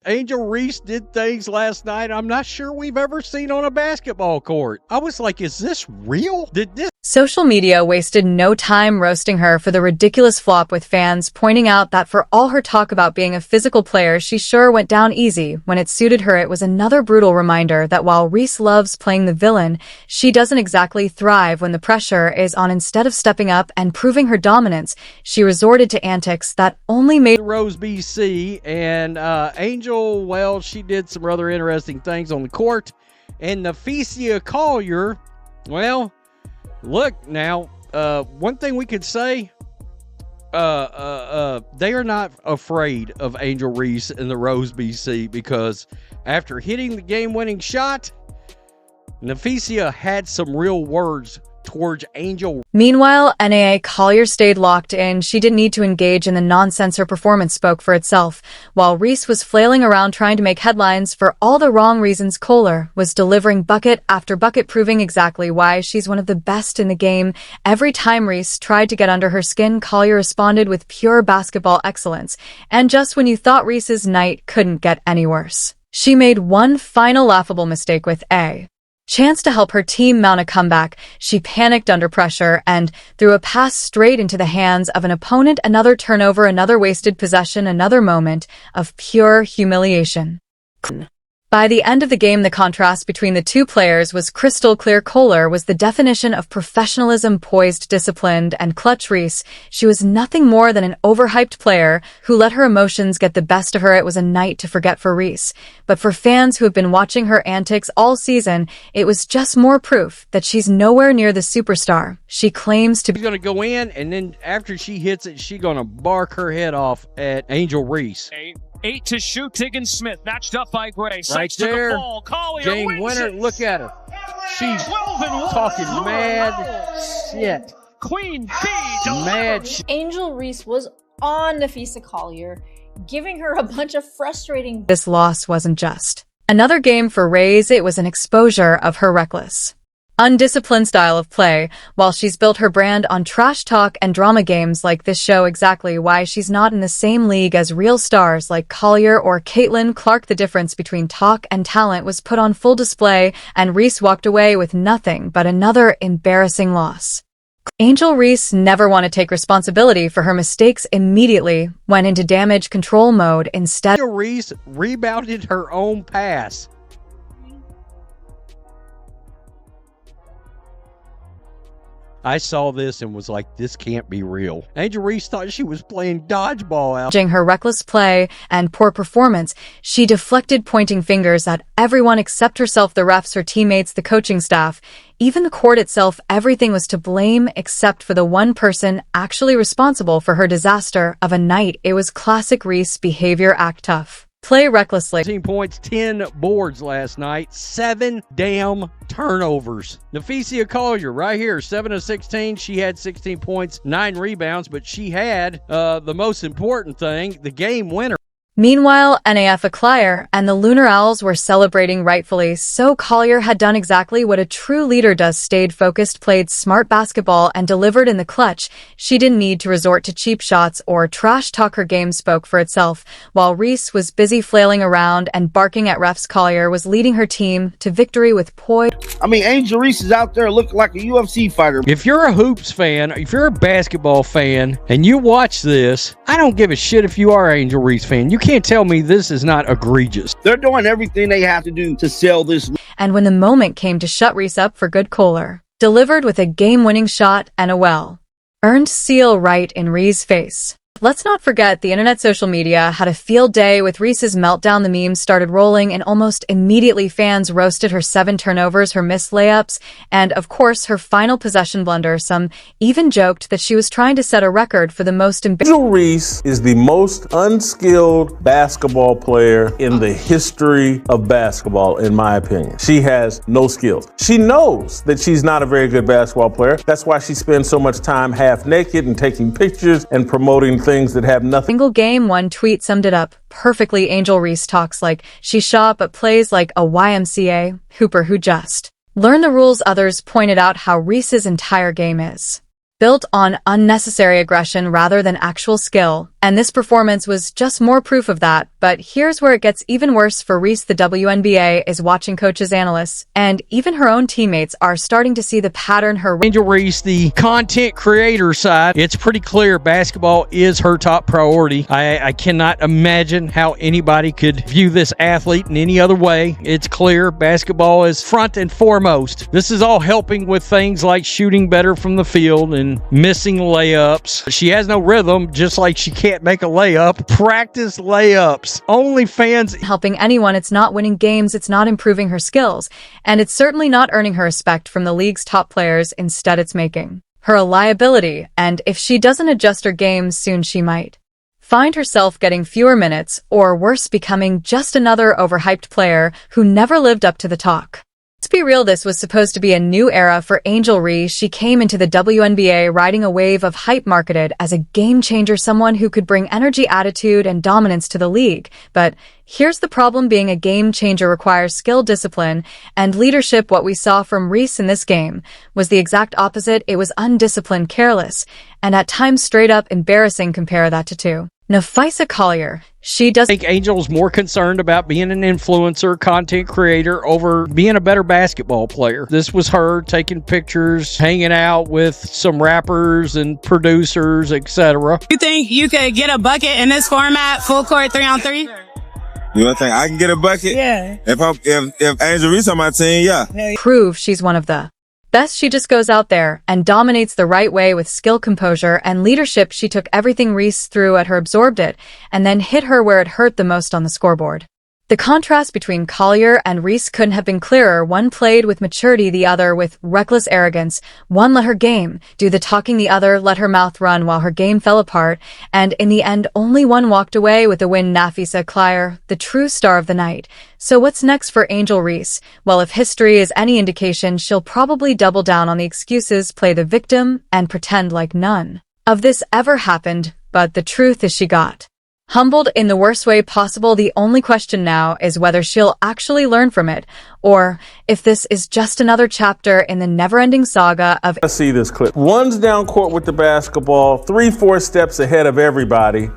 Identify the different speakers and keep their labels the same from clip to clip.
Speaker 1: Angel Reese did things last night I'm not sure we've ever seen on a basketball court. I was like, is this real? Did this?
Speaker 2: Social media wasted no time roasting her for the ridiculous flop, with fans pointing out that for all her talk about being a physical player, she sure went down easy when it suited her. It was another brutal reminder that while Reese loves playing the villain, she doesn't exactly thrive when the pressure is on. Instead of stepping up and proving her dominance, she resorted to antics that only made
Speaker 1: Rose BC. And Angel, well, she did some rather interesting things on the court. And Napheesa Collier, well, look, now, one thing we could say, they are not afraid of Angel Reese and the Rose BC, because after hitting the game-winning shot, Napheesa had some real words towards Angel.
Speaker 2: Meanwhile, NAA Collier stayed locked in. She didn't need to engage in the nonsense. Her performance spoke for itself. While Reese was flailing around trying to make headlines for all the wrong reasons, Collier was delivering bucket after bucket, proving exactly why she's one of the best in the game. Every time Reese tried to get under her skin, Collier responded with pure basketball excellence. And just when you thought Reese's night couldn't get any worse, she made one final laughable mistake with a chance to help her team mount a comeback. She panicked under pressure and threw a pass straight into the hands of an opponent. Another turnover, another wasted possession, another moment of pure humiliation. By the end of the game, the contrast between the two players was crystal clear. Collier was the definition of professionalism, poised, disciplined, and clutch. Reese, she was nothing more than an overhyped player who let her emotions get the best of her. It was a night to forget for Reese, but for fans who have been watching her antics all season, it was just more proof that she's nowhere near the superstar she claims to be.
Speaker 1: She's going to go in, and then after she hits it, she's going to bark her head off at Angel Reese.
Speaker 3: 8 to shoot. Higgins Smith matched up by Gray.
Speaker 1: Right there. The ball. Game winner. Look at her. She's talking mad shit.
Speaker 3: Queen B.
Speaker 1: Mad shit.
Speaker 4: Angel Reese was on Napheesa Collier, giving her a bunch of frustrating.
Speaker 2: This loss wasn't just another game for Reese. It was an exposure of her reckless, undisciplined style of play. While she's built her brand on trash talk and drama, games like this show exactly why she's not in the same league as real stars like Collier or Caitlin Clark. The difference between talk and talent was put on full display, and Reese walked away with nothing but another embarrassing loss. Angel Reese never wanted to take responsibility for her mistakes, immediately went into damage control mode. Instead,
Speaker 1: Angel Reese rebounded her own pass. I saw this and was like, this can't be real. Angel Reese thought she was playing dodgeball out.
Speaker 2: Her reckless play and poor performance, she deflected, pointing fingers at everyone except herself, the refs, her teammates, the coaching staff, even the court itself. Everything was to blame except for the one person actually responsible for her disaster of a night. It was classic Reese behavior. Act tough, play recklessly.
Speaker 1: 10 points, 10 boards last night, 7 damn turnovers. Napheesa Collier right here, 7 of 16. She had 16 points, 9 rebounds, but she had the most important thing, the game winner.
Speaker 2: Meanwhile, Napheesa Collier and the Lunar Owls were celebrating, rightfully so. Collier had done exactly what a true leader does: stayed focused, played smart basketball, and delivered in the clutch. She didn't need to resort to cheap shots or trash talk. Her game spoke for itself. While Reese was busy flailing around and barking at refs, Collier was leading her team to victory with poise.
Speaker 5: I mean, Angel Reese is out there looking like a UFC fighter.
Speaker 1: If you're a hoops fan, if you're a basketball fan, and you watch this, I don't give a shit if you are an Angel Reese fan. You can't tell me this is not egregious.
Speaker 5: They're doing everything they have to do to sell this.
Speaker 2: And when the moment came to shut Reese up for good, Collier delivered with a game-winning shot and a well-earned seal right in Reese's face. Let's not forget, the internet, social media had a field day with Reese's meltdown. The memes started rolling, and almost immediately fans roasted her 7 turnovers, her missed layups, and of course her final possession blunder. Some even joked that she was trying to set a record for the most
Speaker 6: Angel Reese is the most unskilled basketball player in the history of basketball, in my opinion. She has no skills. She knows that she's not a very good basketball player. That's why she spends so much time half naked and taking pictures and promoting things that have nothing.
Speaker 2: Single game. One tweet summed it up perfectly. Angel Reese talks like she's shot but plays like a YMCA hooper who just learned the rules. Others pointed out how Reese's entire game is built on unnecessary aggression rather than actual skill. And this performance was just more proof of that. But here's where it gets even worse for Reese. The WNBA is watching coaches, analysts, and even her own teammates are starting to see the pattern her
Speaker 1: Angel Reese, the content creator side, it's pretty clear basketball is her top priority. I cannot imagine how anybody could view this athlete in any other way. It's clear basketball is front and foremost. This is all helping with things like shooting better from the field and missing layups. She has no rhythm, just like she can't make a layup. Practice layups. OnlyFans.
Speaker 2: Helping anyone, it's not winning games, it's not improving her skills, and it's certainly not earning her respect from the league's top players. Instead, it's making her a liability, and if she doesn't adjust her game soon, she might find herself getting fewer minutes, or worse, becoming just another overhyped player who never lived up to the talk. Let's be real, this was supposed to be a new era for Angel Reese. She came into the WNBA riding a wave of hype, marketed as a game changer, someone who could bring energy, attitude, and dominance to the league. But here's the problem: being a game changer requires skill, discipline, and leadership. What we saw from Reese in this game was the exact opposite. It was undisciplined, careless, and at times straight up embarrassing. Compare that to Napheesa Collier. She does
Speaker 1: think Angel's more concerned about being an influencer, content creator, over being a better basketball player. This was her taking pictures, hanging out with some rappers and producers, etc.
Speaker 7: You think you could get a bucket in this format, full court 3-on-3?
Speaker 8: You don't think I can get a bucket?
Speaker 7: Yeah.
Speaker 8: If Angel Reese on my team, yeah.
Speaker 2: prove she's one of the best. She just goes out there and dominates the right way with skill, composure, and leadership. She took everything Reese threw at her, absorbed it, and then hit her where it hurt the most, on the scoreboard. The contrast between Collier and Reese couldn't have been clearer. One played with maturity, the other with reckless arrogance. One let her game do the talking, the other let her mouth run while her game fell apart. And in the end, only one walked away with the win: Napheesa Collier, the true star of the night. So what's next for Angel Reese? Well, if history is any indication, she'll probably double down on the excuses, play the victim, and pretend like none of this ever happened. But the truth is, she got humbled in the worst way possible. The only question now is whether she'll actually learn from it, or if this is just another chapter in the never-ending saga of—
Speaker 6: Let's see this clip. One's down court with the basketball, 3-4 steps ahead of everybody,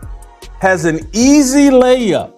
Speaker 6: has an easy layup,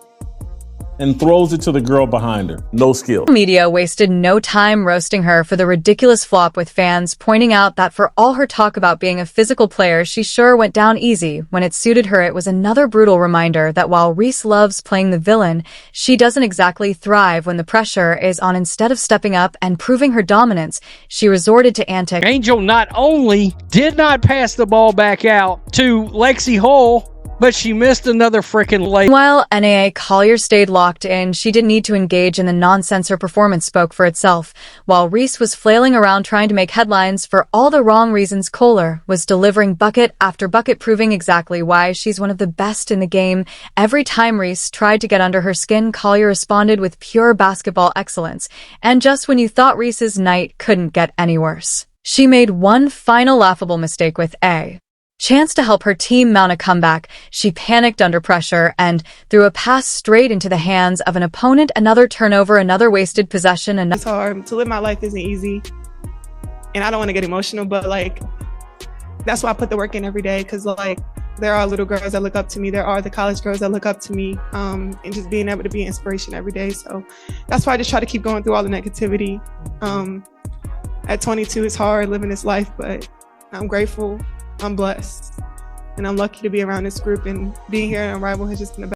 Speaker 6: and throws it to the girl behind her. No skill.
Speaker 2: Media wasted no time roasting her for the ridiculous flop, with fans pointing out that for all her talk about being a physical player, she sure went down easy when it suited her. It was another brutal reminder that while Reese loves playing the villain, she doesn't exactly thrive when the pressure is on. Instead of stepping up and proving her dominance, she resorted to antics.
Speaker 1: Angel not only did not pass the ball back out to Lexi Hull, but she missed another freaking lay.
Speaker 2: While NAA Collier stayed locked in, she didn't need to engage in the nonsense. Her performance spoke for itself. While Reese was flailing around trying to make headlines for all the wrong reasons, Collier was delivering bucket after bucket, proving exactly why she's one of the best in the game. Every time Reese tried to get under her skin, Collier responded with pure basketball excellence. And just when you thought Reese's night couldn't get any worse, she made one final laughable mistake. With a chance to help her team mount a comeback, she panicked under pressure and threw a pass straight into the hands of an opponent. Another turnover, another wasted possession.
Speaker 9: It's hard. To live my life isn't easy. And I don't want to get emotional, but that's why I put the work in every day, because there are little girls that look up to me. There are the college girls that look up to me, and just being able to be an inspiration every day. So that's why I just try to keep going through all the negativity. At 22, it's hard living this life, but I'm grateful. I'm blessed, and I'm lucky to be around this group, and being here at Unrivaled has just been